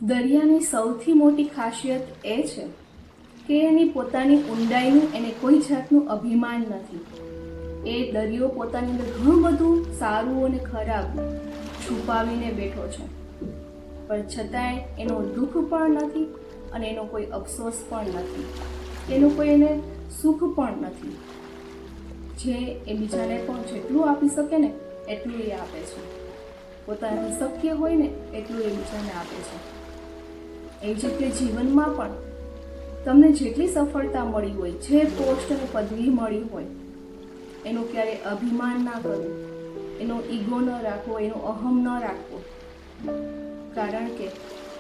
દરિયાની સૌથી મોટી ખાસિયત એ છે કે એની પોતાની ઊંડાઈનું એને કોઈ જાતનું અભિમાન નથી. એ દરિયો પોતાની અંદર ઘણું બધું સારું અને ખરાબ છુપાવીને બેઠો છે, પણ છતાંય એનો દુઃખ પણ નથી અને એનો કોઈ અફસોસ પણ નથી, એનું કોઈ એને સુખ પણ નથી. જે એ બીજાને પણ જેટલું આપી શકે ને એટલું એ આપે છે, પોતાનાથી શક્ય હોય ને એટલું એ બીજાને આપે છે. એ જ રીતે જીવનમાં પણ તમને જેટલી સફળતા મળી હોય, જે પોસ્ટ અને પદવી મળી હોય, એનું ક્યારેય અભિમાન ના કરવું, એનો ઈગો ન રાખવો, એનો અહમ ન રાખવો. કારણ કે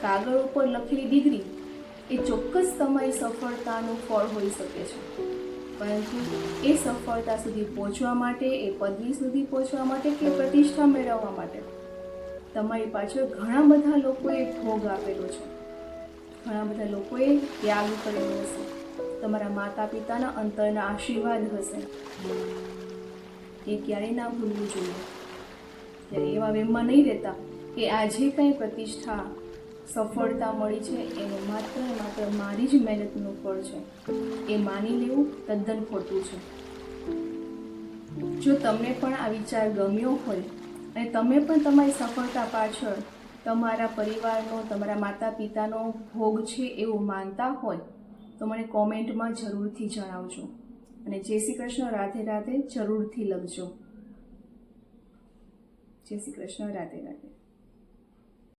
કાગળ ઉપર લખેલી ડિગ્રી એ ચોક્કસ તમારી સફળતાનું ફળ હોઈ શકે છે, પરંતુ એ સફળતા સુધી પહોંચવા માટે, એ પદવી સુધી પહોંચવા માટે કે પ્રતિષ્ઠા મેળવવા માટે તમારી પાછળ ઘણા બધા લોકોએ ભોગ આપેલો છે, ઘણા બધા લોકોએ ત્યાગ કરેલો હશે, તમારા માતા પિતાના અંતરના આશીર્વાદ હશે. એ ક્યારેય ના ભૂલવું જોઈએ. ત્યારે એવા વેમમાં નહીં રહેતા કે આજે કંઈ પ્રતિષ્ઠા સફળતા મળી છે એનું માત્ર ને માત્ર મારી જ મહેનતનું ફળ છે, એ માની લેવું તદ્દન ખોટું છે. જો તમને પણ આ વિચાર ગમ્યો હોય અને તમે પણ તમારી સફળતા પાછળ તમારા પરિવારનો, તમારા માતા પિતાનો ભોગ છે એવું માનતા હોય તો મને કોમેન્ટમાં જરૂરથી જણાવજો. અને જય શ્રી કૃષ્ણ, રાધે રાધે જરૂરથી લખજો. જય શ્રી કૃષ્ણ, રાધે રાધે.